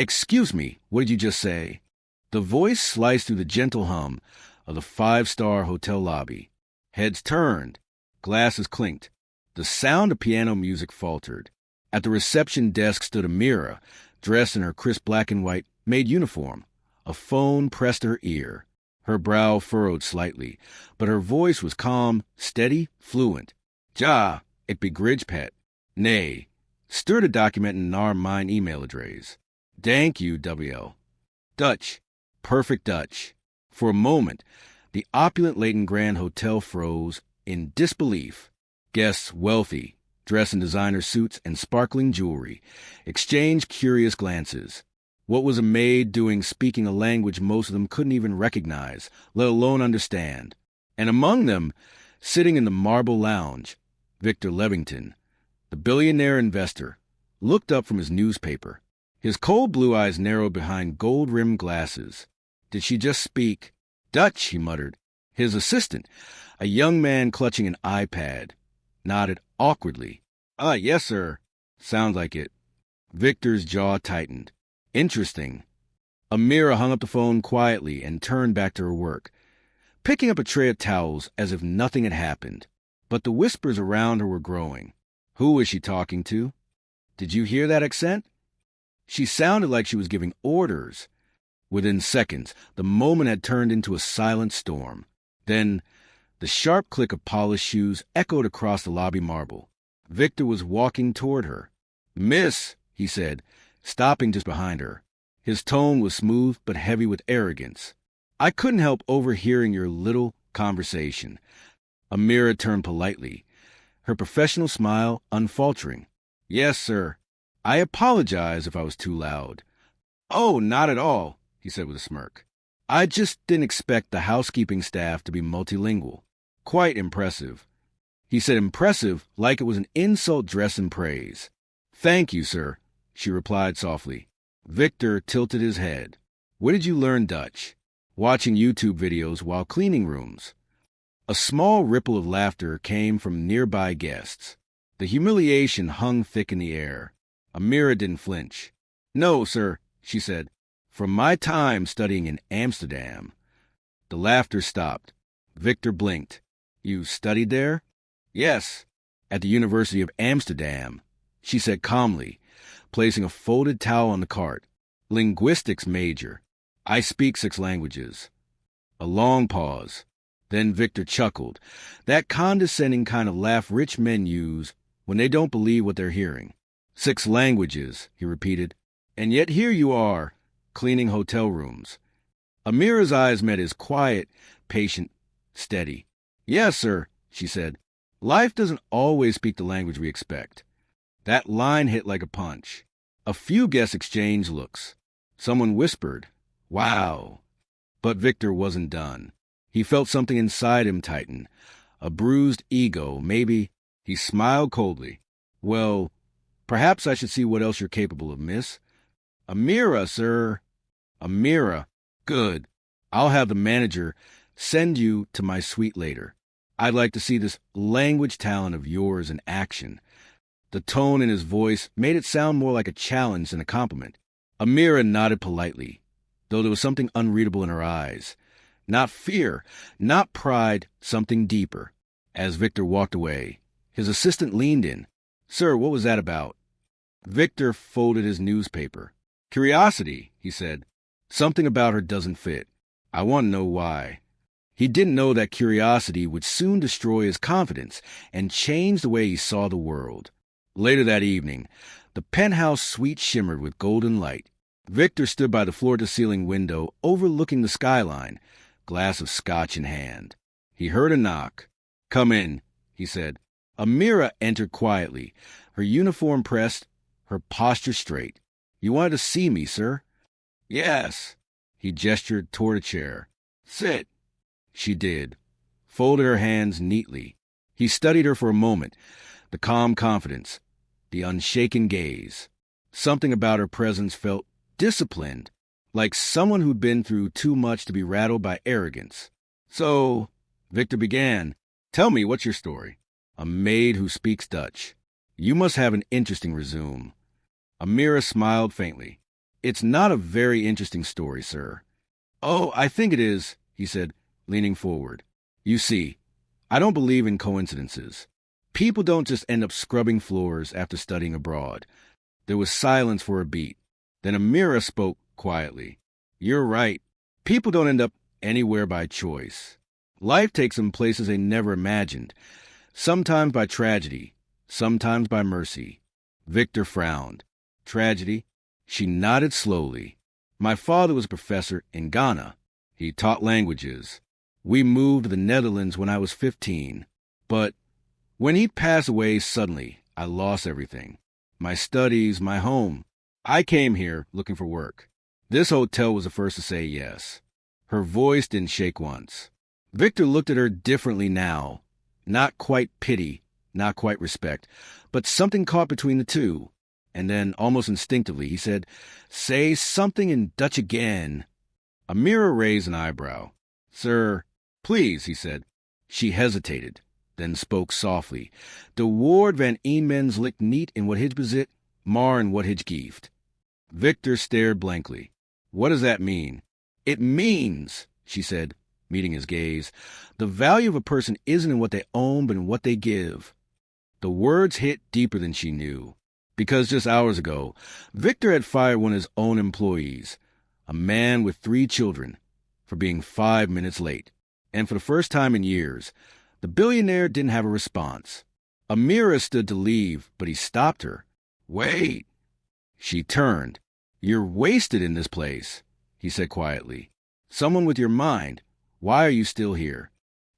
Excuse me, what did you just say? The voice sliced through the gentle hum of the five-star hotel lobby. Heads turned. Glasses clinked. The sound of piano music faltered. At the reception desk stood Amira, dressed in her crisp black and white Maid uniform. A phone pressed to her ear. Her brow furrowed slightly, but her voice was calm, steady, fluent. Ja, ik begrijp Nee. Stuur de documenten naar mijn e-mailadres. Thank you, WL. Dutch. Perfect Dutch. For a moment, the opulent Leighton Grand Hotel froze in disbelief. Guests, wealthy, dressed in designer suits and sparkling jewelry, exchanged curious glances. What was a maid doing speaking a language most of them couldn't even recognize, let alone understand? And among them, sitting in the marble lounge, Victor Levington, the billionaire investor, looked up from his newspaper. His cold blue eyes narrowed behind gold-rimmed glasses. Did she just speak Dutch? He muttered. His assistant, a young man clutching an iPad, nodded awkwardly. Yes, sir. Sounds like it. Victor's jaw tightened. Interesting. Amira hung up the phone quietly and turned back to her work, picking up a tray of towels as if nothing had happened. But the whispers around her were growing. Who was she talking to? Did you hear that accent? She sounded like she was giving orders. Within seconds, the moment had turned into a silent storm. Then, the sharp click of polished shoes echoed across the lobby marble. Victor was walking toward her. Miss, he said, stopping just behind her. His tone was smooth but heavy with arrogance. I couldn't help overhearing your little conversation. Amira turned politely, her professional smile unfaltering. Yes, sir. I apologize if I was too loud. Oh, not at all, he said with a smirk. I just didn't expect the housekeeping staff to be multilingual. Quite impressive. He said impressive like it was an insult dressed in praise. Thank you, sir, she replied softly. Victor tilted his head. Where did you learn Dutch? Watching YouTube videos while cleaning rooms. A small ripple of laughter came from nearby guests. The humiliation hung thick in the air. Amira didn't flinch. No, sir, she said. From my time studying in Amsterdam. The laughter stopped. Victor blinked. You studied there? Yes, at the University of Amsterdam, she said calmly, placing a folded towel on the cart. Linguistics major. I speak 6 languages. A long pause. Then Victor chuckled. That condescending kind of laugh rich men use when they don't believe what they're hearing. 6 languages, he repeated. And yet here you are, cleaning hotel rooms. Amira's eyes met his quiet, patient, steady. Yes, sir, she said. Life doesn't always speak the language we expect. That line hit like a punch. A few guests exchanged looks. Someone whispered, Wow. But Victor wasn't done. He felt something inside him tighten. A bruised ego, maybe. He smiled coldly. Well, perhaps I should see what else you're capable of, miss. Amira, sir. Amira. Good. I'll have the manager send you to my suite later. I'd like to see this language talent of yours in action. The tone in his voice made it sound more like a challenge than a compliment. Amira nodded politely, though there was something unreadable in her eyes. Not fear, not pride, something deeper. As Victor walked away, his assistant leaned in. Sir, what was that about? Victor folded his newspaper. Curiosity, he said. Something about her doesn't fit. I want to know why. He didn't know that curiosity would soon destroy his confidence and change the way he saw the world. Later that evening, the penthouse suite shimmered with golden light. Victor stood by the floor-to-ceiling window overlooking the skyline, glass of scotch in hand. He heard a knock. Come in, he said. Amira entered quietly, her uniform pressed, her posture straight. You wanted to see me, sir? Yes. He gestured toward a chair. Sit. She did, folded her hands neatly. He studied her for a moment, the calm confidence, the unshaken gaze. Something about her presence felt disciplined, like someone who'd been through too much to be rattled by arrogance. So, Victor began, tell me, what's your story? A maid who speaks Dutch. You must have an interesting resume. Amira smiled faintly. It's not a very interesting story, sir. Oh, I think it is, he said, leaning forward. You see, I don't believe in coincidences. People don't just end up scrubbing floors after studying abroad. There was silence for a beat. Then Amira spoke quietly. You're right. People don't end up anywhere by choice. Life takes them places they never imagined, sometimes by tragedy, sometimes by mercy. Victor frowned. Tragedy? She nodded slowly. My father was a professor in Ghana. He taught languages. We moved to the Netherlands when I was 15. But when he passed away suddenly, I lost everything. My studies, my home. I came here looking for work. This hotel was the first to say yes. Her voice didn't shake once. Victor looked at her differently now. Not quite pity, not quite respect, but something caught between the two. And then, almost instinctively, he said, Say something in Dutch again. Amira raised an eyebrow. Sir, please, he said. She hesitated, then spoke softly. De woord van een mens ligt niet in wat hij bezit, maar in wat hij geeft. Victor stared blankly. What does that mean? It means, she said, meeting his gaze, the value of a person isn't in what they own, but in what they give. The words hit deeper than she knew, because just hours ago, Victor had fired one of his own employees, a man with 3 children, for being 5 minutes late. And for the first time in years, the billionaire didn't have a response. Amira stood to leave, but he stopped her. Wait. She turned. You're wasted in this place, he said quietly. Someone with your mind. Why are you still here?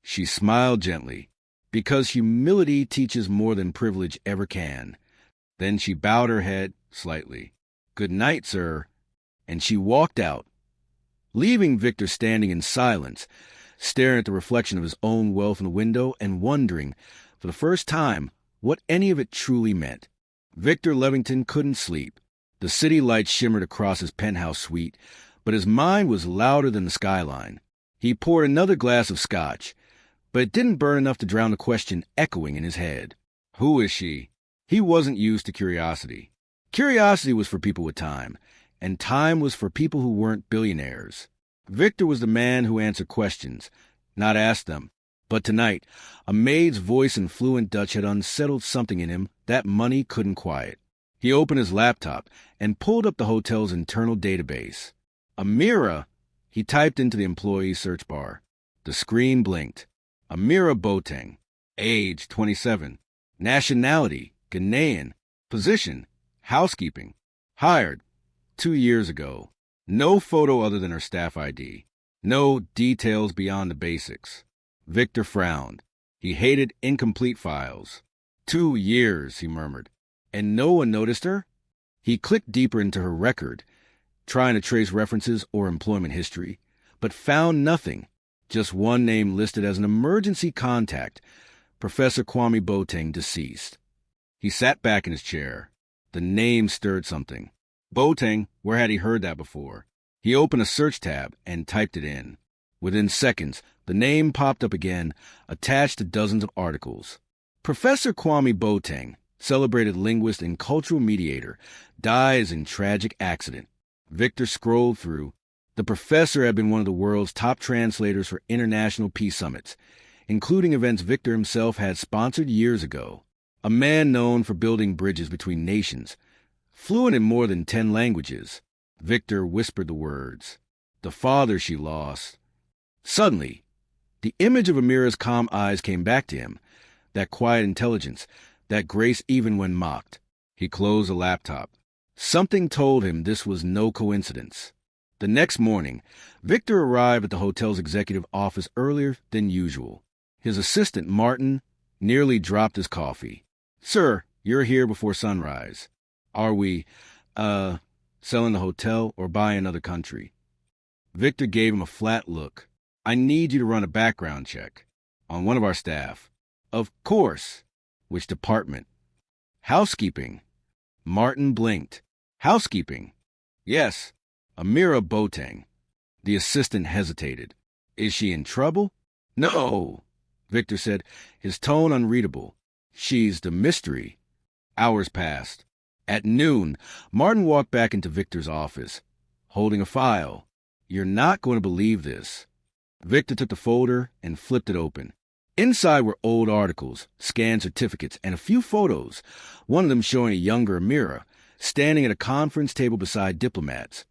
She smiled gently. Because humility teaches more than privilege ever can. Then she bowed her head slightly. Good night, sir. And she walked out, leaving Victor standing in silence, staring at the reflection of his own wealth in the window and wondering, for the first time, what any of it truly meant. Victor Levington couldn't sleep. The city lights shimmered across his penthouse suite, but his mind was louder than the skyline. He poured another glass of scotch, but it didn't burn enough to drown the question echoing in his head. Who is she? He wasn't used to curiosity. Curiosity was for people with time, and time was for people who weren't billionaires. Victor was the man who answered questions, not asked them. But tonight, a maid's voice in fluent Dutch had unsettled something in him that money couldn't quiet. He opened his laptop and pulled up the hotel's internal database. Amira, he typed into the employee search bar. The screen blinked. Amira Boateng. Age, 27. Nationality, Ghanaian. Position, housekeeping. Hired, 2 years ago. No photo other than her staff ID. No details beyond the basics. Victor frowned. He hated incomplete files. 2 years, he murmured. And no one noticed her? He clicked deeper into her record, trying to trace references or employment history, but found nothing. Just one name listed as an emergency contact, Professor Kwame Boateng, deceased. He sat back in his chair. The name stirred something. Boateng, where had he heard that before? He opened a search tab and typed it in. Within seconds, the name popped up again, attached to dozens of articles. Professor Kwame Boateng, celebrated linguist and cultural mediator, dies in tragic accident. Victor scrolled through. The professor had been one of the world's top translators for international peace summits, including events Victor himself had sponsored years ago. A man known for building bridges between nations, fluent in more than 10 languages. Victor whispered the words. The father she lost. Suddenly, the image of Amira's calm eyes came back to him, that quiet intelligence, that grace even when mocked. He closed the laptop. Something told him this was no coincidence. The next morning, Victor arrived at the hotel's executive office earlier than usual. His assistant, Martin, nearly dropped his coffee. Sir, you're here before sunrise. Are we, selling the hotel or buying another country? Victor gave him a flat look. I need you to run a background check on one of our staff. Of course. Which department? Housekeeping. Martin blinked. Housekeeping? Yes. Amira Boateng. The assistant hesitated. Is she in trouble? No, Victor said, his tone unreadable. She's the mystery. Hours passed. At noon, Martin walked back into Victor's office, holding a file. "You're not going to believe this." Victor took the folder and flipped it open. Inside were old articles, scanned certificates, and a few photos, one of them showing a younger Amira, standing at a conference table beside diplomats,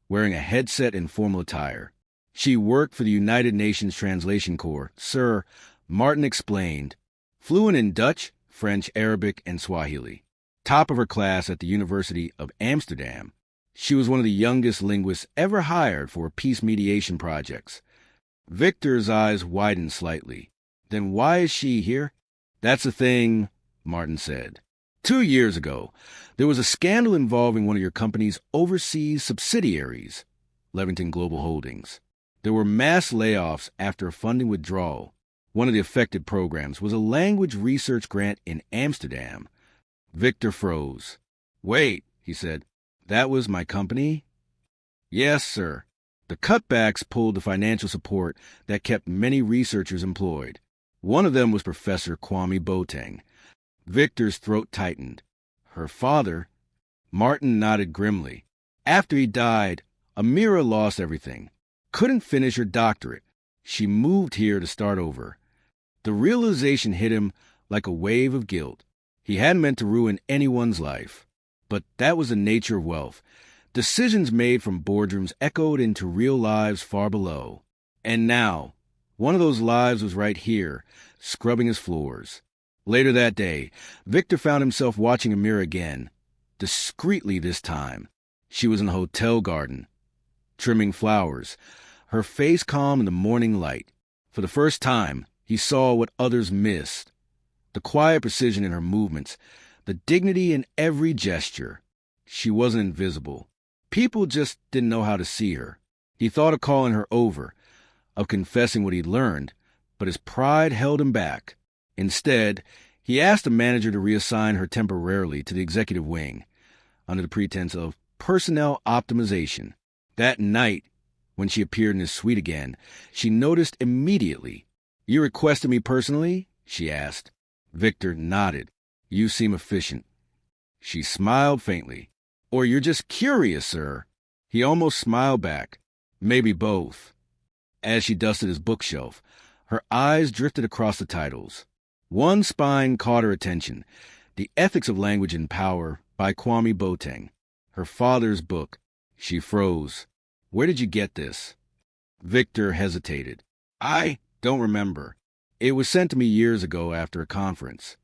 wearing a headset and formal attire. She worked for the United Nations Translation Corps, sir, Martin explained, fluent in Dutch, French, Arabic, and Swahili. Top of her class at the University of Amsterdam. She was one of the youngest linguists ever hired for peace mediation projects. Victor's eyes widened slightly. "Then why is she here?" "That's the thing," Martin said. 2 years ago, there was a scandal involving one of your company's overseas subsidiaries, Levington Global Holdings. There were mass layoffs after a funding withdrawal. One of the affected programs was a language research grant in Amsterdam. Victor froze. "Wait," he said. "That was my company?" "Yes, sir." The cutbacks pulled the financial support that kept many researchers employed. One of them was Professor Kwame Boateng. Victor's throat tightened. "Her father?" Martin nodded grimly. "After he died, Amira lost everything. Couldn't finish her doctorate. She moved here to start over." The realization hit him like a wave of guilt. He hadn't meant to ruin anyone's life. But that was the nature of wealth. Decisions made from boardrooms echoed into real lives far below. And now, one of those lives was right here, scrubbing his floors. Later that day, Victor found himself watching Amira again, discreetly this time. She was in the hotel garden, trimming flowers, her face calm in the morning light. For the first time, he saw what others missed. The quiet precision in her movements, the dignity in every gesture. She wasn't invisible. People just didn't know how to see her. He thought of calling her over, of confessing what he'd learned, but his pride held him back. Instead, he asked the manager to reassign her temporarily to the executive wing, under the pretense of personnel optimization. That night, when she appeared in his suite again, she noticed immediately. "You requested me personally?" she asked. Victor nodded. "You seem efficient." She smiled faintly. "Or you're just curious, sir." He almost smiled back. "Maybe both." As she dusted his bookshelf, her eyes drifted across the titles. One spine caught her attention, The Ethics of Language and Power by Kwame Boateng. Her father's book. She froze. "Where did you get this?" Victor hesitated. "I don't remember. It was sent to me years ago after a conference."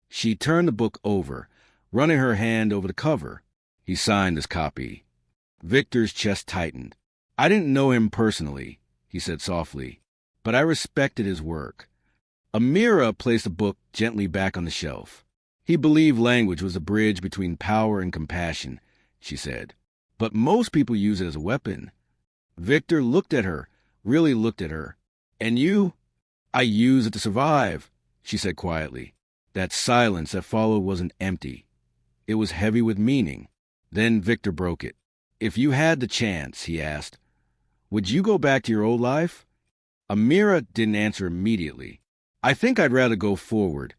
She turned the book over, running her hand over the cover. He signed his copy. Victor's chest tightened. "I didn't know him personally," he said softly, "but I respected his work." Amira placed the book gently back on the shelf. "He believed language was a bridge between power and compassion," she said. "But most people use it as a weapon." Victor looked at her, really looked at her. "And you?" "I use it to survive," she said quietly. That silence that followed wasn't empty. It was heavy with meaning. Then Victor broke it. "If you had the chance," he asked, "would you go back to your old life?" Amira didn't answer immediately. "I think I'd rather go forward.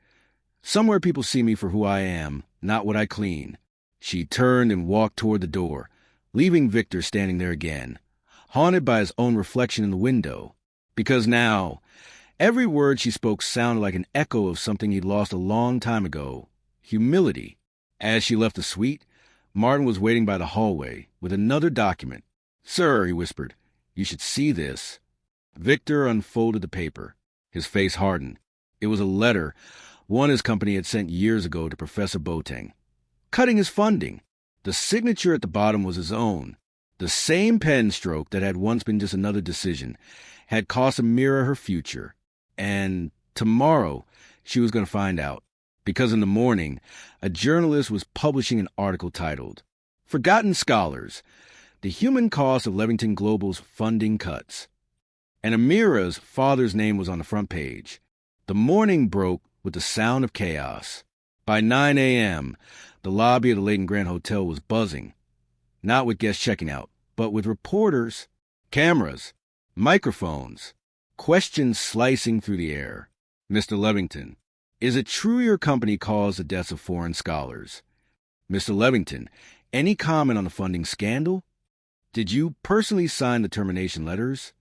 Somewhere people see me for who I am, not what I clean." She turned and walked toward the door, leaving Victor standing there again, haunted by his own reflection in the window. Because now, every word she spoke sounded like an echo of something he'd lost a long time ago. Humility. As she left the suite, Martin was waiting by the hallway with another document. "Sir," he whispered, "you should see this." Victor unfolded the paper. His face hardened. It was a letter one his company had sent years ago to Professor Boateng, cutting his funding. The signature at the bottom was his own. The same pen stroke that had once been just another decision had cost Amira her future. And tomorrow she was going to find out. Because in the morning, a journalist was publishing an article titled, "Forgotten Scholars, The Human Cost of Levington Global's Funding Cuts." And Amira's father's name was on the front page. The morning broke with the sound of chaos. By 9 a.m., the lobby of the Leighton Grant Hotel was buzzing, not with guests checking out, but with reporters, cameras, microphones, questions slicing through the air. "Mr. Levington, is it true your company caused the deaths of foreign scholars?" Mr. Levington, any comment on the funding scandal? Did you personally sign the termination letters?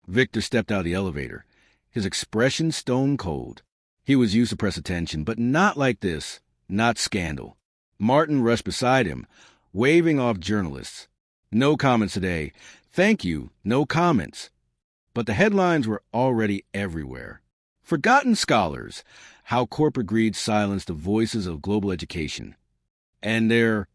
Victor stepped out of the elevator, his expression stone cold. He was used to press attention, but not like this, not scandal. Martin rushed beside him, waving off journalists. No comments today. Thank you, no comments. But the headlines were already everywhere. Forgotten scholars, how corporate greed silenced the voices of global education. And there,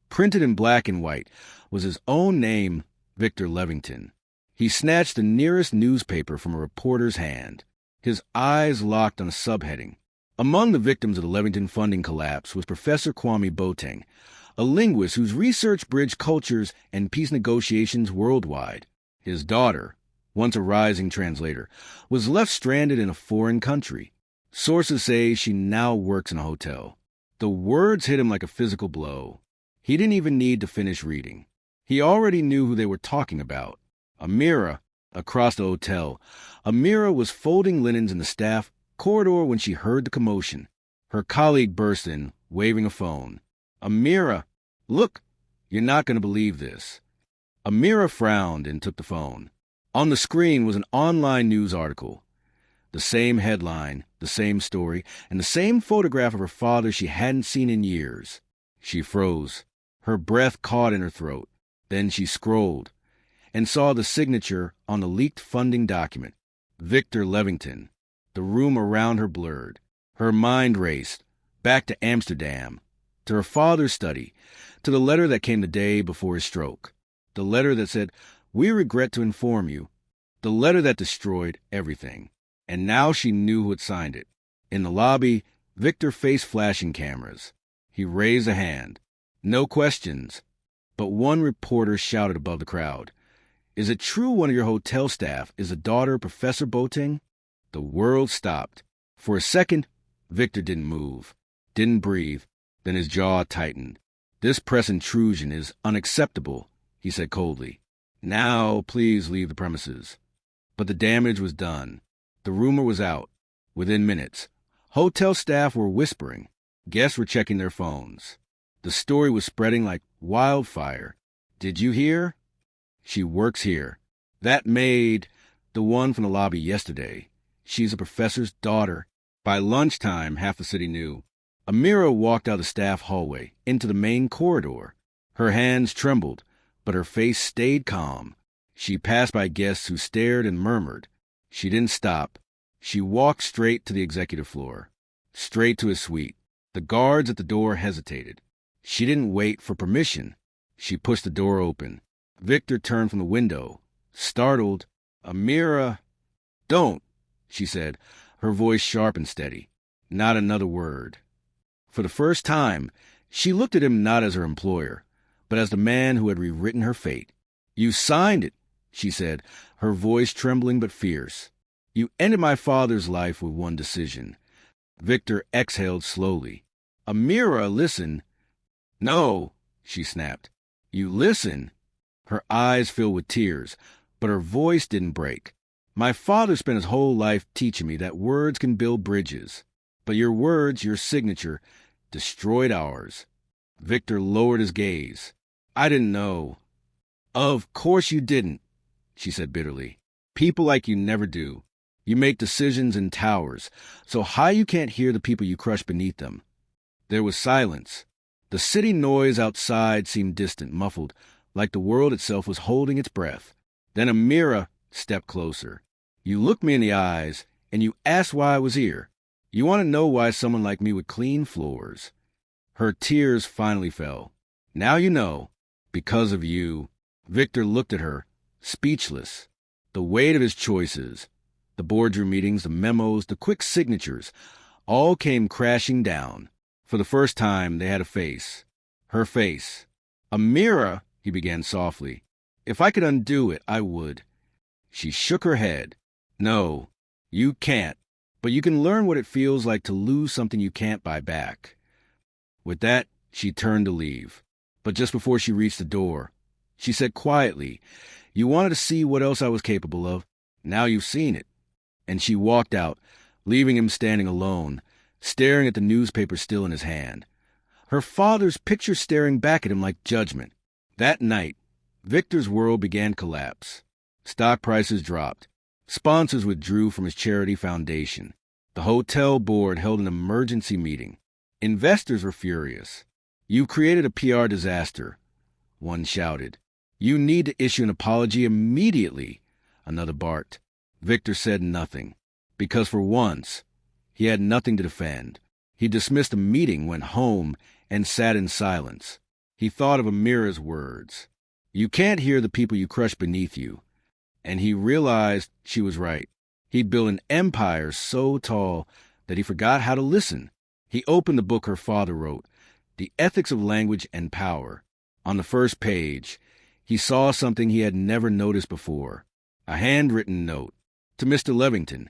printed in black and white, was his own name, Victor Levington. He snatched the nearest newspaper from a reporter's hand, his eyes locked on a subheading. Among the victims of the Levington funding collapse was Professor Kwame Boateng, a linguist whose research bridged cultures and peace negotiations worldwide. His daughter, once a rising translator, was left stranded in a foreign country. Sources say she now works in a hotel. The words hit him like a physical blow. He didn't even need to finish reading. He already knew who they were talking about. Amira, across the hotel. Amira was folding linens in the staff corridor when she heard the commotion. Her colleague burst in, waving a phone. Amira, look, you're not going to believe this. Amira frowned and took the phone. On the screen was an online news article. The same headline, the same story, and the same photograph of her father she hadn't seen in years. She froze. Her breath caught in her throat. Then she scrolled and saw the signature on the leaked funding document. Victor Levington. The room around her blurred. Her mind raced, back to Amsterdam, to her father's study, to the letter that came the day before his stroke. The letter that said, "We regret to inform you." The letter that destroyed everything. And now she knew who had signed it. In the lobby, Victor faced flashing cameras. He raised a hand. No questions. But one reporter shouted above the crowd, "Is it true one of your hotel staff is the daughter of Professor Boateng?" The world stopped. For a second, Victor didn't move, didn't breathe. Then his jaw tightened. "This press intrusion is unacceptable," he said coldly. "Now, please leave the premises." But the damage was done. The rumor was out. Within minutes, hotel staff were whispering. Guests were checking their phones. The story was spreading like wildfire. "Did you hear? She works here. That maid, the one from the lobby yesterday, she's a professor's daughter." By lunchtime, half the city knew. Amira walked out the staff hallway, into the main corridor. Her hands trembled, but her face stayed calm. She passed by guests who stared and murmured. She didn't stop. She walked straight to the executive floor, straight to his suite. The guards at the door hesitated. She didn't wait for permission. She pushed the door open. Victor turned from the window, startled. "Amira, don't," she said, her voice sharp and steady. Not another word. For the first time, she looked at him not as her employer, but as the man who had rewritten her fate. "You signed it," she said, her voice trembling but fierce. "You ended my father's life with one decision." Victor exhaled slowly. "Amira, listen." "No," she snapped. "You listen." Her eyes filled with tears, but her voice didn't break. "My father spent his whole life teaching me that words can build bridges. But your words, your signature, destroyed ours." Victor lowered his gaze. "I didn't know." "Of course you didn't," she said bitterly. "People like you never do. You make decisions in towers, so high you can't hear the people you crush beneath them." There was silence. The city noise outside seemed distant, muffled, like the world itself was holding its breath. Then Amira stepped closer. "You looked me in the eyes, and you asked why I was here. You want to know why someone like me would clean floors." Her tears finally fell. "Now you know. Because of you." Victor looked at her, speechless. The weight of his choices, the boardroom meetings, the memos, the quick signatures, all came crashing down. For the first time, they had a face. Her face. "Amira," he began softly. "If I could undo it, I would." She shook her head. "No, you can't. But you can learn what it feels like to lose something you can't buy back." With that, she turned to leave. But just before she reached the door, she said quietly, "You wanted to see what else I was capable of. Now you've seen it." And she walked out, leaving him standing alone, staring at the newspaper still in his hand. her father's picture staring back at him like judgment. That night, Victor's world began to collapse. Stock prices dropped. Sponsors withdrew from his charity foundation. The hotel board held an emergency meeting. Investors were furious. "You created a PR disaster," one shouted. "You need to issue an apology immediately," another barked. Victor said nothing, because for once, he had nothing to defend. He dismissed the meeting, went home, and sat in silence. He thought of Amira's words. "You can't hear the people you crush beneath you." And he realized she was right. He'd built an empire so tall that he forgot how to listen. He opened the book her father wrote, The Ethics of Language and Power. On the first page, he saw something he had never noticed before. A handwritten note. To Mr. Levington,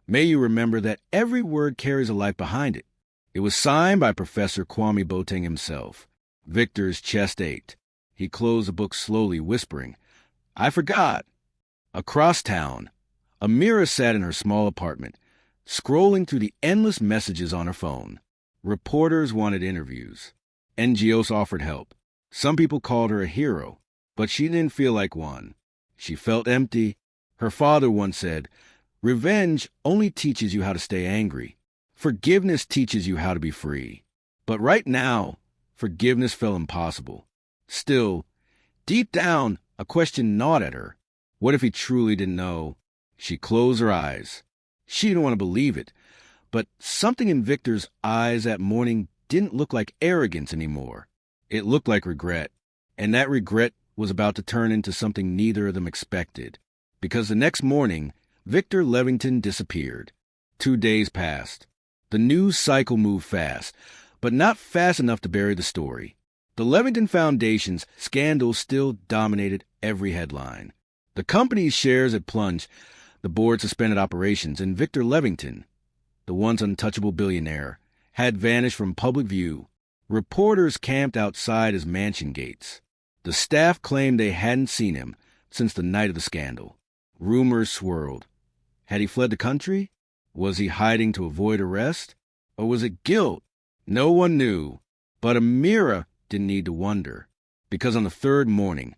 may you remember that every word carries a life behind it. It was signed by Professor Kwame Boateng himself. Victor's chest ached. He closed the book slowly, whispering, "I forgot." Across town, Amira sat in her small apartment, scrolling through the endless messages on her phone. Reporters wanted interviews. NGOs offered help. Some people called her a hero, but she didn't feel like one. She felt empty. Her father once said, "Revenge only teaches you how to stay angry. Forgiveness teaches you how to be free." But right now, forgiveness felt impossible. Still, deep down, a question gnawed at her. What if he truly didn't know? She closed her eyes. She didn't want to believe it, but something in Victor's eyes that morning didn't look like arrogance anymore. It looked like regret, and that regret was about to turn into something neither of them expected. Because the next morning, Victor Levington disappeared. 2 days passed. The news cycle moved fast, but not fast enough to bury the story. The Levington Foundation's scandal still dominated every headline. The company's shares had plunged, the board suspended operations, and Victor Levington, the once untouchable billionaire, had vanished from public view. Reporters camped outside his mansion gates. The staff claimed they hadn't seen him since the night of the scandal. Rumors swirled. Had he fled the country? Was he hiding to avoid arrest? Or was it guilt? No one knew. But Amira didn't need to wonder, because on the third morning,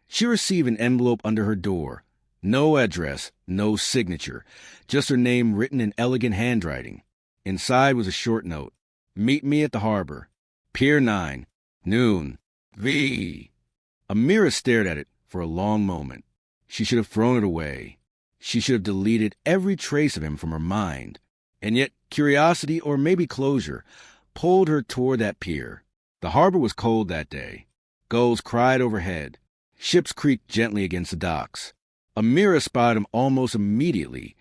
she received an envelope under her door. No address, no signature, just her name written in elegant handwriting. Inside was a short note. "Meet me at the harbor. Pier 9, noon. V." Amira stared at it for a long moment. She should have thrown it away. She should have deleted every trace of him from her mind. And yet curiosity, or maybe closure, pulled her toward that pier. The harbor was cold that day. Gulls cried overhead. Ships creaked gently against the docks. Amira spied him almost immediately,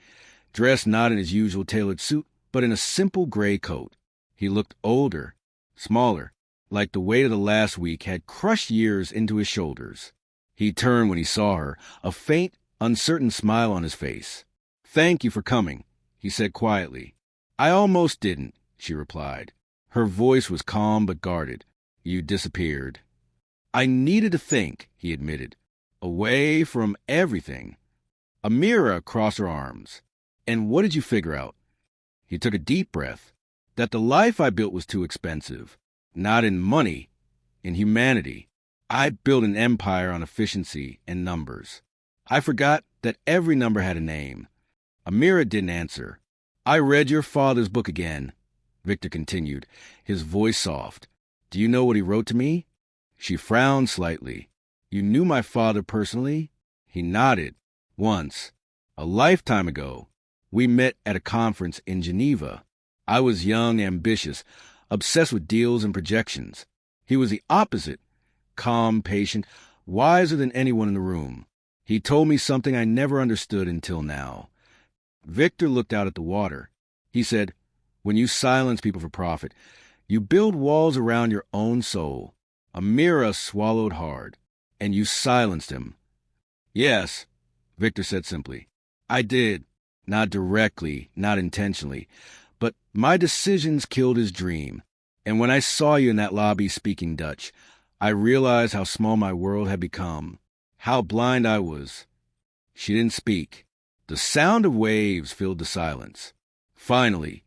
dressed not in his usual tailored suit, but in a simple gray coat. He looked older, smaller, like the weight of the last week had crushed years into his shoulders. He turned when he saw her, a faint, uncertain smile on his face. "Thank you for coming," he said quietly. "I almost didn't," she replied. Her voice was calm but guarded. "You disappeared." "I needed to think," he admitted. "Away from everything." Amira crossed her arms. "And what did you figure out?" He took a deep breath. "That the life I built was too expensive. Not in money, in humanity. I built an empire on efficiency and numbers. I forgot that every number had a name." Amira didn't answer. "I read your father's book again," Victor continued, his voice soft. "Do you know what he wrote to me?" She frowned slightly. "You knew my father personally?" He nodded. "Once. A lifetime ago. We met at a conference in Geneva. I was young, ambitious, obsessed with deals and projections. He was the opposite. Calm, patient, wiser than anyone in the room. He told me something I never understood until now." Victor looked out at the water. He said, "When you silence people for profit, you build walls around your own soul." Amira swallowed hard. "And you silenced him." "Yes," Victor said simply. "I did. Not directly, not intentionally. But my decisions killed his dream. And when I saw you in that lobby speaking Dutch, I realized how small my world had become, how blind I was." She didn't speak. The sound of waves filled the silence. Finally,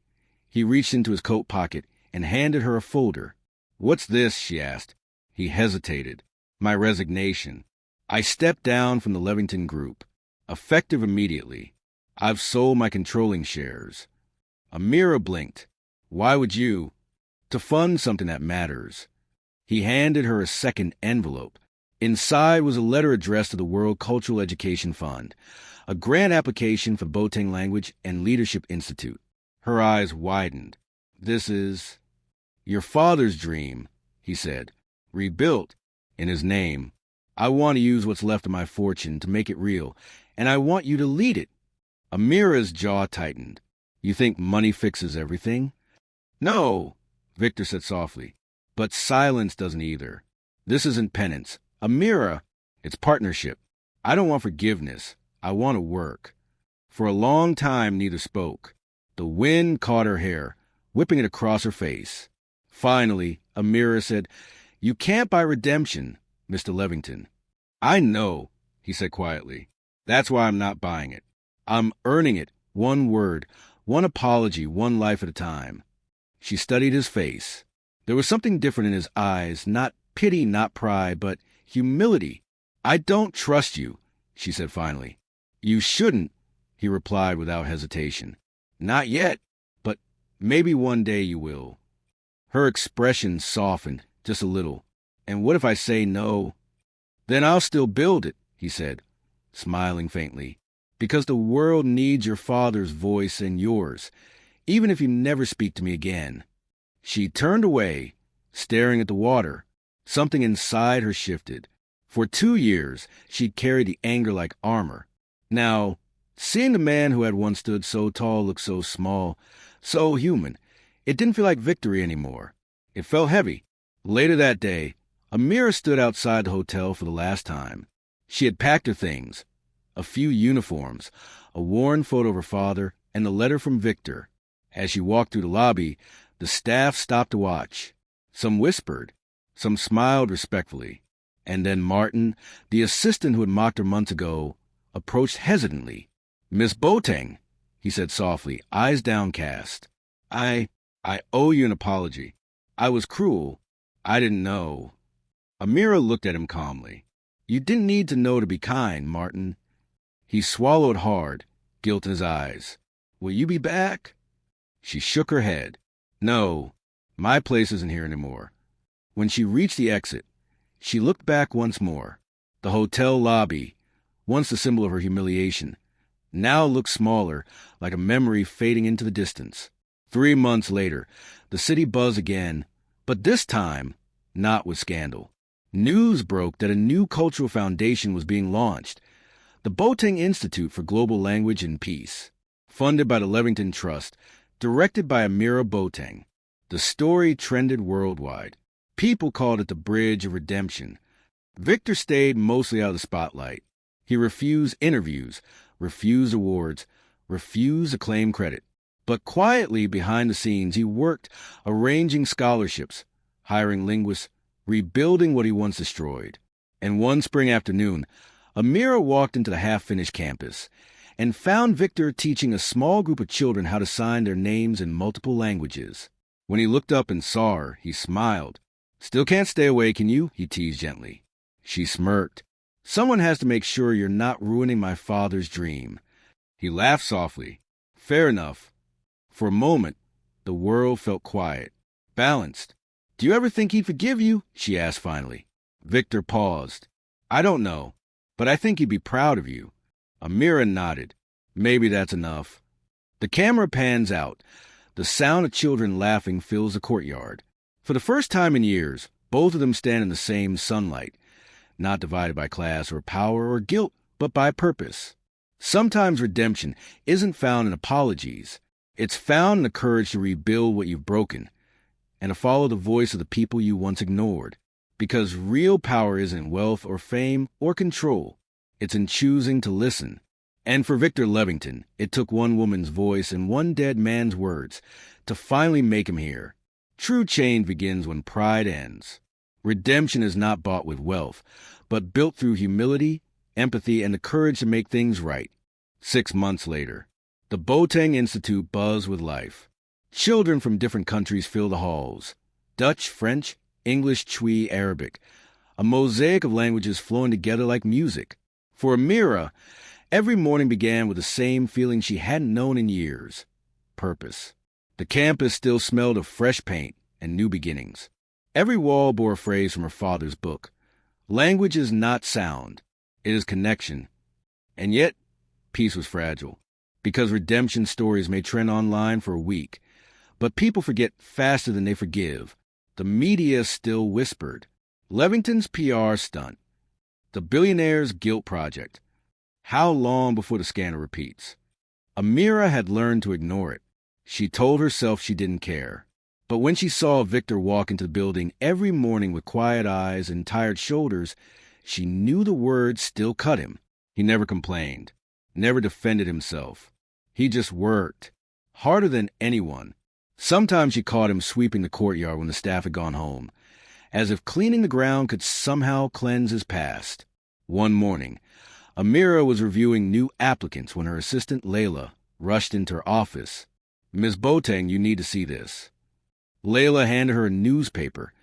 he reached into his coat pocket and handed her a folder. "What's this?" she asked. He hesitated. "My resignation. I stepped down from the Levington Group. Effective immediately. I've sold my controlling shares." Amira blinked. "Why would you?" "To fund something that matters." He handed her a second envelope. Inside was a letter addressed to the World Cultural Education Fund, a grant application for Boateng Language and Leadership Institute. Her eyes widened. "This is your father's dream," he said. "Rebuilt in his name. I want to use what's left of my fortune to make it real, and I want you to lead it." Amira's jaw tightened. "You think money fixes everything?" "No," Victor said softly. "But silence doesn't either. This isn't penance. Amira, it's partnership. I don't want forgiveness. I want to work." For a long time, neither spoke. The wind caught her hair, whipping it across her face. Finally, Amira said, "You can't buy redemption, Mr. Levington." "I know," he said quietly. "That's why I'm not buying it. I'm earning it, one word, one apology, one life at a time." She studied his face. There was something different in his eyes, not pity, not pride, but humility. "I don't trust you," she said finally. "You shouldn't," he replied without hesitation. "Not yet, but maybe one day you will." Her expression softened just a little. "And what if I say no?" "Then I'll still build it," he said, smiling faintly, "because the world needs your father's voice and yours, even if you never speak to me again." She turned away, staring at the water. Something inside her shifted. For 2 years, she'd carried the anger like armor. Now, seeing the man who had once stood so tall look so small, so human, it didn't feel like victory anymore. It felt heavy. Later that day, Amira stood outside the hotel for the last time. She had packed her things, a few uniforms, a worn photo of her father, and a letter from Victor. As she walked through the lobby, the staff stopped to watch. Some whispered, some smiled respectfully. And then Martin, the assistant who had mocked her months ago, approached hesitantly. "Miss Boateng," he said softly, eyes downcast. I owe you an apology. I was cruel. I didn't know." Amira looked at him calmly. "You didn't need to know to be kind, Martin." He swallowed hard, guilt in his eyes. "Will you be back?" She shook her head. "No, my place isn't here anymore." When she reached the exit, she looked back once more. The hotel lobby, once the symbol of her humiliation, now looked smaller, like a memory fading into the distance. 3 months later, the city buzzed again, but this time, not with scandal. News broke that a new cultural foundation was being launched, the Boateng Institute for Global Language and Peace, funded by the Levington Trust, directed by Amira Boateng. The story trended worldwide. People called it the Bridge of Redemption. Victor stayed mostly out of the spotlight. He refused interviews, refused awards, refused to claim credit. But quietly behind the scenes, he worked arranging scholarships, hiring linguists, rebuilding what he once destroyed. And one spring afternoon, Amira walked into the half-finished campus and found Victor teaching a small group of children how to sign their names in multiple languages. When he looked up and saw her, he smiled. "Still can't stay away, can you?" he teased gently. She smirked. "Someone has to make sure you're not ruining my father's dream." He laughed softly. "Fair enough." For a moment, the world felt quiet, balanced. "Do you ever think he'd forgive you?" she asked finally. Victor paused. "I don't know, but I think he'd be proud of you." Amira nodded. "Maybe that's enough." The camera pans out. The sound of children laughing fills the courtyard. For the first time in years, both of them stand in the same sunlight, not divided by class or power or guilt, but by purpose. Sometimes redemption isn't found in apologies. It's found in the courage to rebuild what you've broken and to follow the voice of the people you once ignored. Because real power isn't wealth or fame or control. It's in choosing to listen. And for Victor Levington, it took one woman's voice and one dead man's words to finally make him hear. True change begins when pride ends. Redemption is not bought with wealth, but built through humility, empathy, and the courage to make things right. 6 months later, the Boateng Institute buzzed with life. Children from different countries fill the halls. Dutch, French, English, Twi, Arabic, a mosaic of languages flowing together like music. For Amira, every morning began with the same feeling she hadn't known in years: purpose. The campus still smelled of fresh paint and new beginnings. Every wall bore a phrase from her father's book. Language is not sound, it is connection. And yet, peace was fragile, because redemption stories may trend online for a week, but people forget faster than they forgive. The media still whispered. Levington's PR stunt. The Billionaire's guilt project. How long before the scandal repeats? Amira had learned to ignore it. She told herself she didn't care. But when she saw Victor walk into the building every morning with quiet eyes and tired shoulders, she knew the words still cut him. He never complained, never defended himself. He just worked, harder than anyone. Sometimes she caught him sweeping the courtyard when the staff had gone home, as if cleaning the ground could somehow cleanse his past. One morning, Amira was reviewing new applicants when her assistant Layla rushed into her office. "Miss Boateng, you need to see this." Layla handed her a newspaper.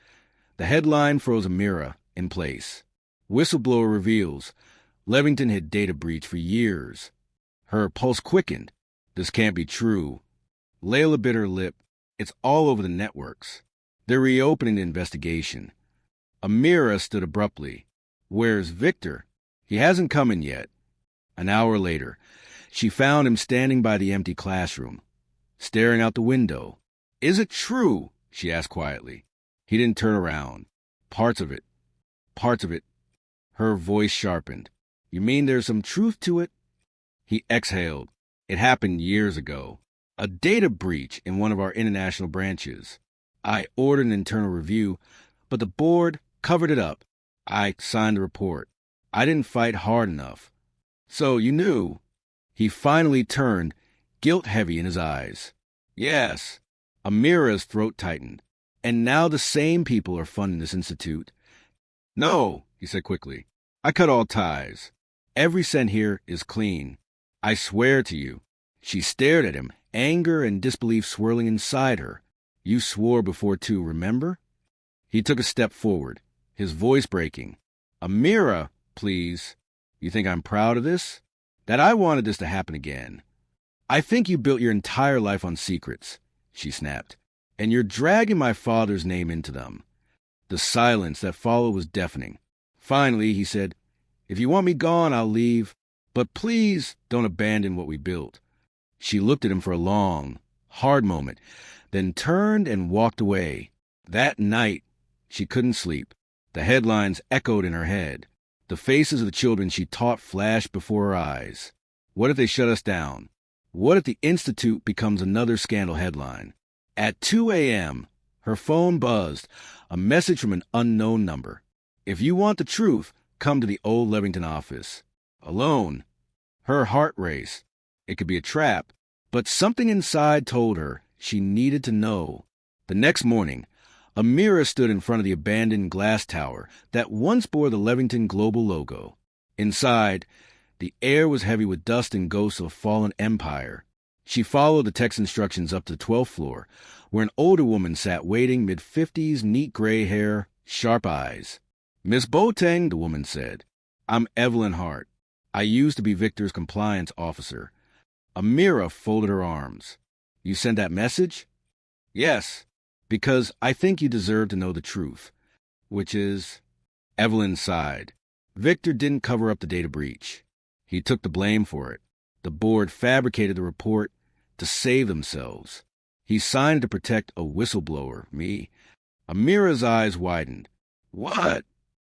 The headline froze Amira in place. Whistleblower reveals Levington hid data breach for years. Her pulse quickened. This can't be true. Layla bit her lip. It's all over the networks. They're reopening the investigation. Amira stood abruptly. Where's Victor? He hasn't come in yet. An hour later, she found him standing by the empty classroom, staring out the window. "Is it true?" she asked quietly. He didn't turn around. Parts of it. Her voice sharpened. "You mean there's some truth to it?" He exhaled. "It happened years ago. A data breach in one of our international branches. I ordered an internal review, but the board covered it up. I signed the report. I didn't fight hard enough." "So you knew?" He finally turned, guilt heavy in his eyes. "Yes." Amira's throat tightened. "And now the same people are funding this institute." "No," he said quickly. "I cut all ties. Every cent here is clean. I swear to you." She stared at him, anger and disbelief swirling inside her. "You swore before too, remember?" He took a step forward, his voice breaking. "Amira, please. You think I'm proud of this? That I wanted this to happen again? I think you built your entire life on secrets," she snapped, "and you're dragging my father's name into them." The silence that followed was deafening. Finally, he said, "If you want me gone, I'll leave. But please don't abandon what we built." She looked at him for a long, hard moment, then turned and walked away. That night, she couldn't sleep. The headlines echoed in her head. The faces of the children she taught flashed before her eyes. What if they shut us down? What if the Institute becomes another scandal headline? At 2 a.m., her phone buzzed, a message from an unknown number. "If you want the truth, come to the old Levington office." Alone. Her heart raced. It could be a trap, but something inside told her she needed to know. The next morning, Amira stood in front of the abandoned glass tower that once bore the Levington Global logo. Inside, the air was heavy with dust and ghosts of a fallen empire. She followed the text instructions up to the 12th floor, where an older woman sat waiting, mid-50s, neat gray hair, sharp eyes. "Miss Boateng," the woman said. "I'm Evelyn Hart. I used to be Victor's compliance officer." Amira folded her arms. "You sent that message?" "Yes, because I think you deserve to know the truth." "Which is?" Evelyn sighed. "Victor didn't cover up the data breach. He took the blame for it. The board fabricated the report to save themselves. He signed to protect a whistleblower, me." Amira's eyes widened. "What?"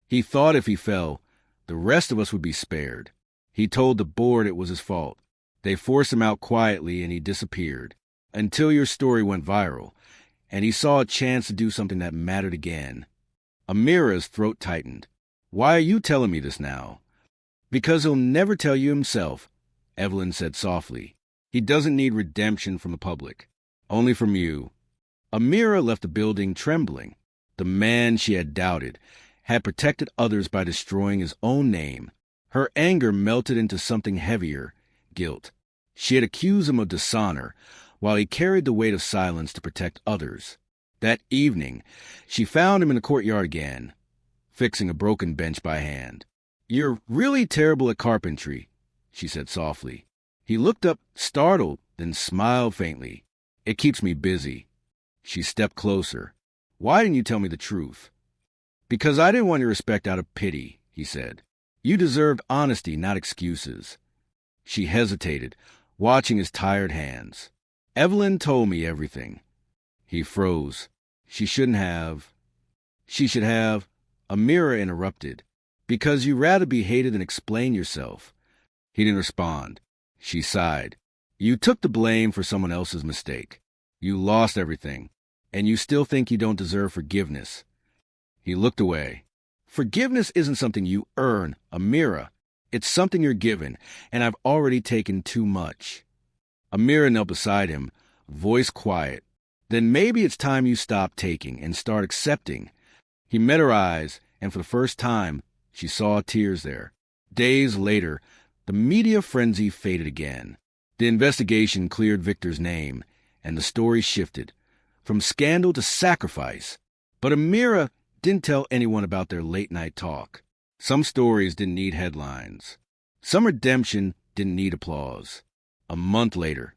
"He thought if he fell, the rest of us would be spared. He told the board it was his fault. They forced him out quietly and he disappeared. Until your story went viral, and he saw a chance to do something that mattered again." Amira's throat tightened. "Why are you telling me this now?" "Because he'll never tell you himself," Evelyn said softly. "He doesn't need redemption from the public. Only from you." Amira left the building trembling. The man she had doubted had protected others by destroying his own name. Her anger melted into something heavier, guilt. She had accused him of dishonor, while he carried the weight of silence to protect others. That evening, she found him in the courtyard again, fixing a broken bench by hand. "You're really terrible at carpentry," she said softly. He looked up, startled, then smiled faintly. "It keeps me busy." She stepped closer. "Why didn't you tell me the truth?" "Because I didn't want your respect out of pity," he said. "You deserved honesty, not excuses." She hesitated, watching his tired hands. "Evelyn told me everything." He froze. She should have. Amira interrupted. "Because you'd rather be hated than explain yourself." He didn't respond. She sighed. "You took the blame for someone else's mistake. You lost everything, and you still think you don't deserve forgiveness." He looked away. "Forgiveness isn't something you earn, Amira. It's something you're given, and I've already taken too much." Amira knelt beside him, voice quiet. "Then maybe it's time you stop taking and start accepting." He met her eyes, and for the first time, she saw tears there. Days later, the media frenzy faded again. The investigation cleared Victor's name, and the story shifted, from scandal to sacrifice. But Amira didn't tell anyone about their late-night talk. Some stories didn't need headlines. Some redemption didn't need applause. A month later,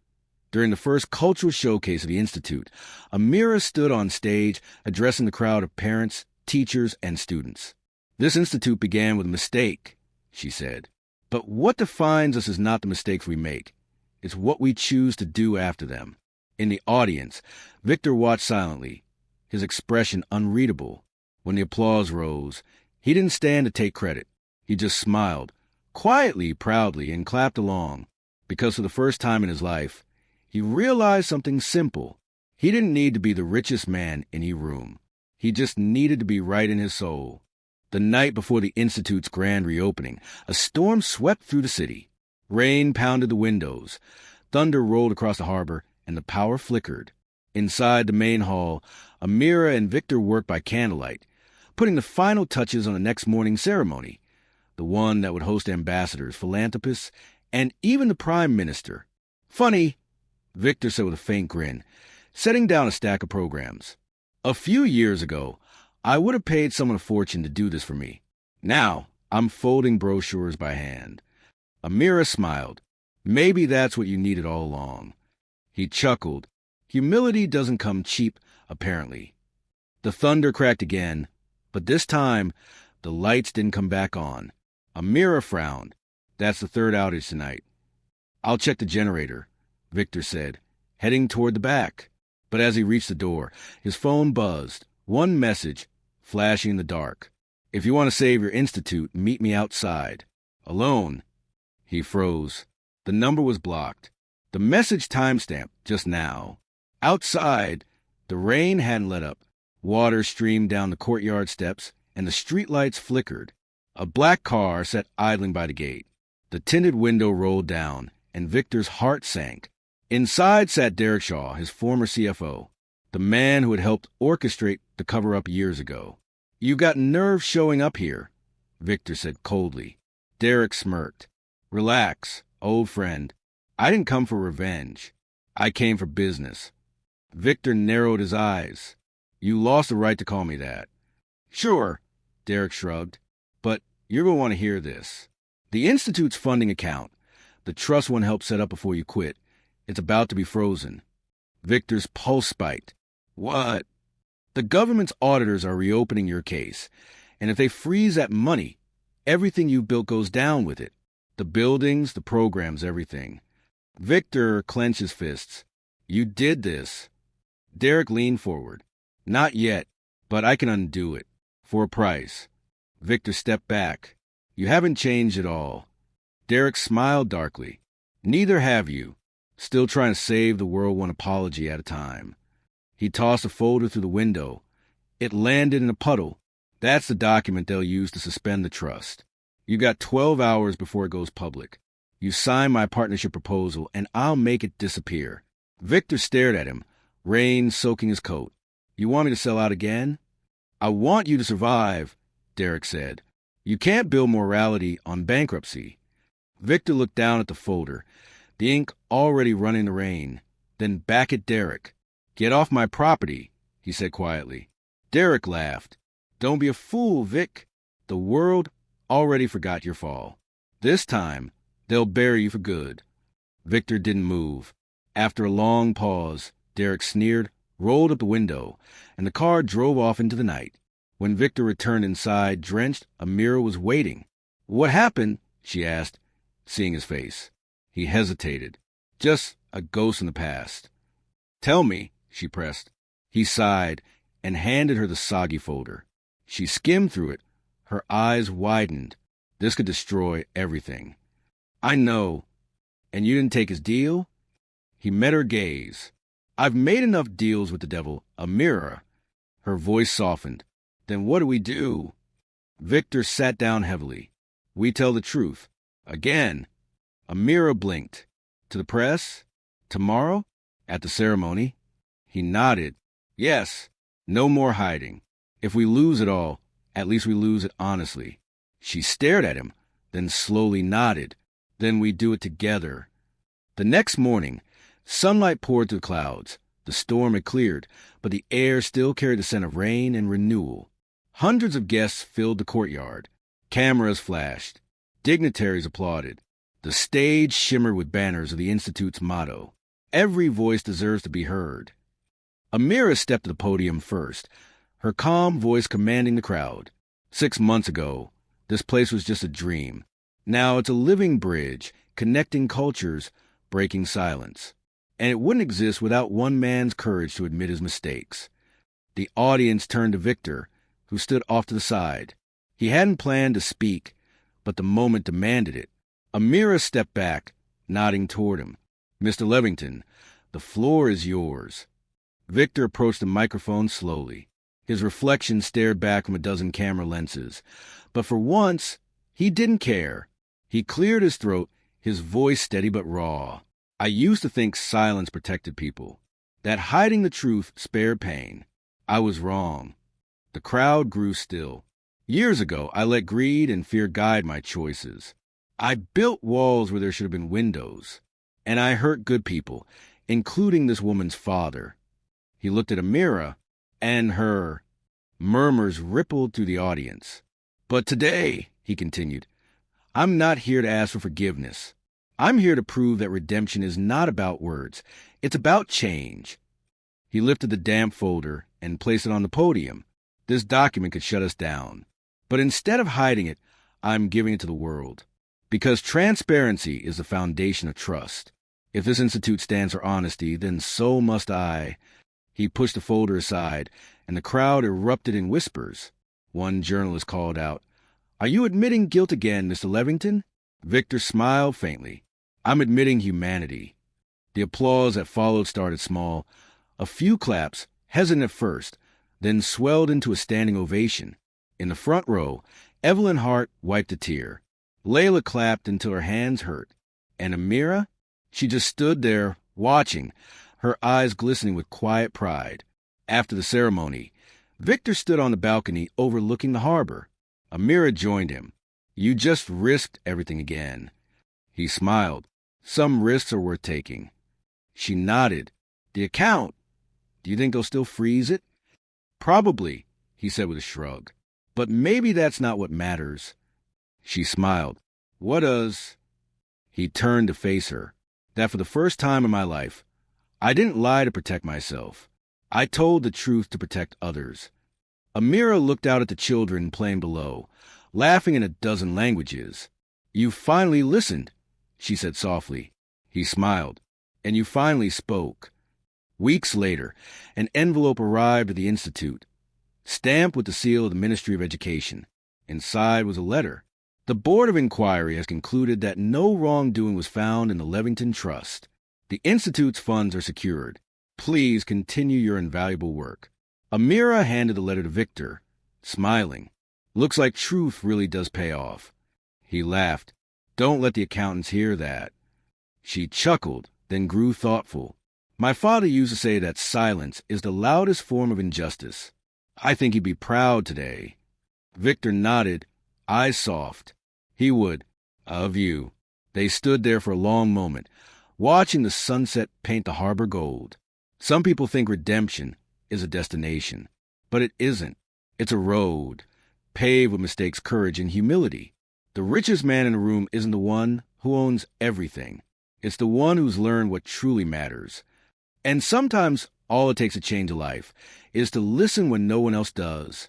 during the first cultural showcase of the Institute, Amira stood on stage addressing the crowd of parents, teachers, and students. "This institute began with a mistake," she said. "But what defines us is not the mistakes we make. It's what we choose to do after them." In the audience, Victor watched silently, his expression unreadable. When the applause rose, he didn't stand to take credit. He just smiled, quietly, proudly, and clapped along, because for the first time in his life, he realized something simple. He didn't need to be the richest man in any room. He just needed to be right in his soul. The night before the Institute's grand reopening, a storm swept through the city. Rain pounded the windows. Thunder rolled across the harbor, and the power flickered. Inside the main hall, Amira and Victor worked by candlelight, putting the final touches on the next morning's ceremony, the one that would host ambassadors, philanthropists, and even the prime minister. "Funny," Victor said with a faint grin, setting down a stack of programs. "A few years ago, I would have paid someone a fortune to do this for me. Now, I'm folding brochures by hand." Amira smiled. "Maybe that's what you needed all along." He chuckled. Humility doesn't come cheap, apparently. The thunder cracked again, but this time, the lights didn't come back on. Amira frowned. "That's the third outage tonight." "I'll check the generator," Victor said, heading toward the back. But as he reached the door, his phone buzzed. One message, flashing in the dark. "If you want to save your institute, meet me outside." "Alone?" He froze. The number was blocked. The message timestamped just now. Outside, the rain hadn't let up. Water streamed down the courtyard steps, and the streetlights flickered. A black car sat idling by the gate. The tinted window rolled down, and Victor's heart sank. Inside sat Derek Shaw, his former CFO, the man who had helped orchestrate the cover-up years ago. "You got nerve showing up here," Victor said coldly. Derek smirked. "Relax, old friend. I didn't come for revenge. I came for business." Victor narrowed his eyes. "You lost the right to call me that." "Sure," Derek shrugged. "But you're going to want to hear this. The Institute's funding account, the trust one helped set up before you quit, it's about to be frozen." Victor's pulse spiked. "What?" "The government's auditors are reopening your case, and if they freeze that money, everything you built goes down with it. The buildings, the programs, everything." Victor clenched his fists. "You did this." Derek leaned forward. "Not yet, but I can undo it. For a price." Victor stepped back. "You haven't changed at all." Derek smiled darkly. "Neither have you. Still trying to save the world one apology at a time." He tossed a folder through the window. It landed in a puddle. "That's the document they'll use to suspend the trust. You got 12 hours before it goes public. You sign my partnership proposal, and I'll make it disappear." Victor stared at him, rain soaking his coat. "You want me to sell out again?" "I want you to survive," Derek said. "You can't build morality on bankruptcy." Victor looked down at the folder, the ink already running the rain, then back at Derek. "Get off my property," he said quietly. Derek laughed. Don't be a fool, Vic. The world already forgot your fall. This time, they'll bury you for good. Victor didn't move. After a long pause, Derek sneered, rolled up the window, and the car drove off into the night. When Victor returned inside, drenched, Amira was waiting. What happened? She asked, seeing his face. He hesitated. Just a ghost in the past. Tell me, she pressed. He sighed and handed her the soggy folder. She skimmed through it. Her eyes widened. This could destroy everything. I know. And you didn't take his deal? He met her gaze. I've made enough deals with the devil, Amira. Her voice softened. Then what do we do? Victor sat down heavily. We tell the truth. Again. Amira blinked. To the press? Tomorrow? At the ceremony? He nodded. Yes. No more hiding. If we lose it all, at least we lose it honestly. She stared at him, then slowly nodded. Then we do it together. The next morning, sunlight poured through the clouds. The storm had cleared, but the air still carried the scent of rain and renewal. Hundreds of guests filled the courtyard. Cameras flashed. Dignitaries applauded. The stage shimmered with banners of the Institute's motto. Every voice deserves to be heard. Amira stepped to the podium first, her calm voice commanding the crowd. 6 months ago, this place was just a dream. Now it's a living bridge, connecting cultures, breaking silence. And it wouldn't exist without one man's courage to admit his mistakes. The audience turned to Victor, who stood off to the side. He hadn't planned to speak, but the moment demanded it. Amira stepped back, nodding toward him. Mr. Levington, the floor is yours. Victor approached the microphone slowly. His reflection stared back from a dozen camera lenses. But for once, he didn't care. He cleared his throat, his voice steady but raw. I used to think silence protected people, that hiding the truth spared pain. I was wrong. The crowd grew still. Years ago, I let greed and fear guide my choices. I built walls where there should have been windows. And I hurt good people, including this woman's father. He looked at Amira, and her. Murmurs rippled through the audience. But today, he continued, I'm not here to ask for forgiveness. I'm here to prove that redemption is not about words. It's about change. He lifted the damp folder and placed it on the podium. This document could shut us down. But instead of hiding it, I'm giving it to the world. Because transparency is the foundation of trust. If this institute stands for honesty, then so must I. He pushed the folder aside, and the crowd erupted in whispers. One journalist called out, Are you admitting guilt again, Mr. Levington? Victor smiled faintly. I'm admitting humanity. The applause that followed started small. A few claps, hesitant at first, then swelled into a standing ovation. In the front row, Evelyn Hart wiped a tear. Layla clapped until her hands hurt. And Amira? She just stood there, watching, her eyes glistening with quiet pride. After the ceremony, Victor stood on the balcony overlooking the harbor. Amira joined him. You just risked everything again. He smiled. Some risks are worth taking. She nodded. The account. Do you think they'll still freeze it? Probably, he said with a shrug. But maybe that's not what matters. She smiled. What does? He turned to face her. That for the first time in my life, I didn't lie to protect myself. I told the truth to protect others. Amira looked out at the children playing below, laughing in a dozen languages. You finally listened, she said softly. He smiled. And you finally spoke. Weeks later, an envelope arrived at the Institute, stamped with the seal of the Ministry of Education. Inside was a letter. The Board of Inquiry has concluded that no wrongdoing was found in the Levington Trust. The Institute's funds are secured. Please continue your invaluable work. Amira handed the letter to Victor, smiling. Looks like truth really does pay off. He laughed. Don't let the accountants hear that. She chuckled, then grew thoughtful. My father used to say that silence is the loudest form of injustice. I think he'd be proud today. Victor nodded, eyes soft. He would. Of you. They stood there for a long moment, watching the sunset paint the harbor gold. Some people think redemption is a destination. But it isn't. It's a road, paved with mistakes, courage, and humility. The richest man in the room isn't the one who owns everything. It's the one who's learned what truly matters. And sometimes all it takes to change a life is to listen when no one else does.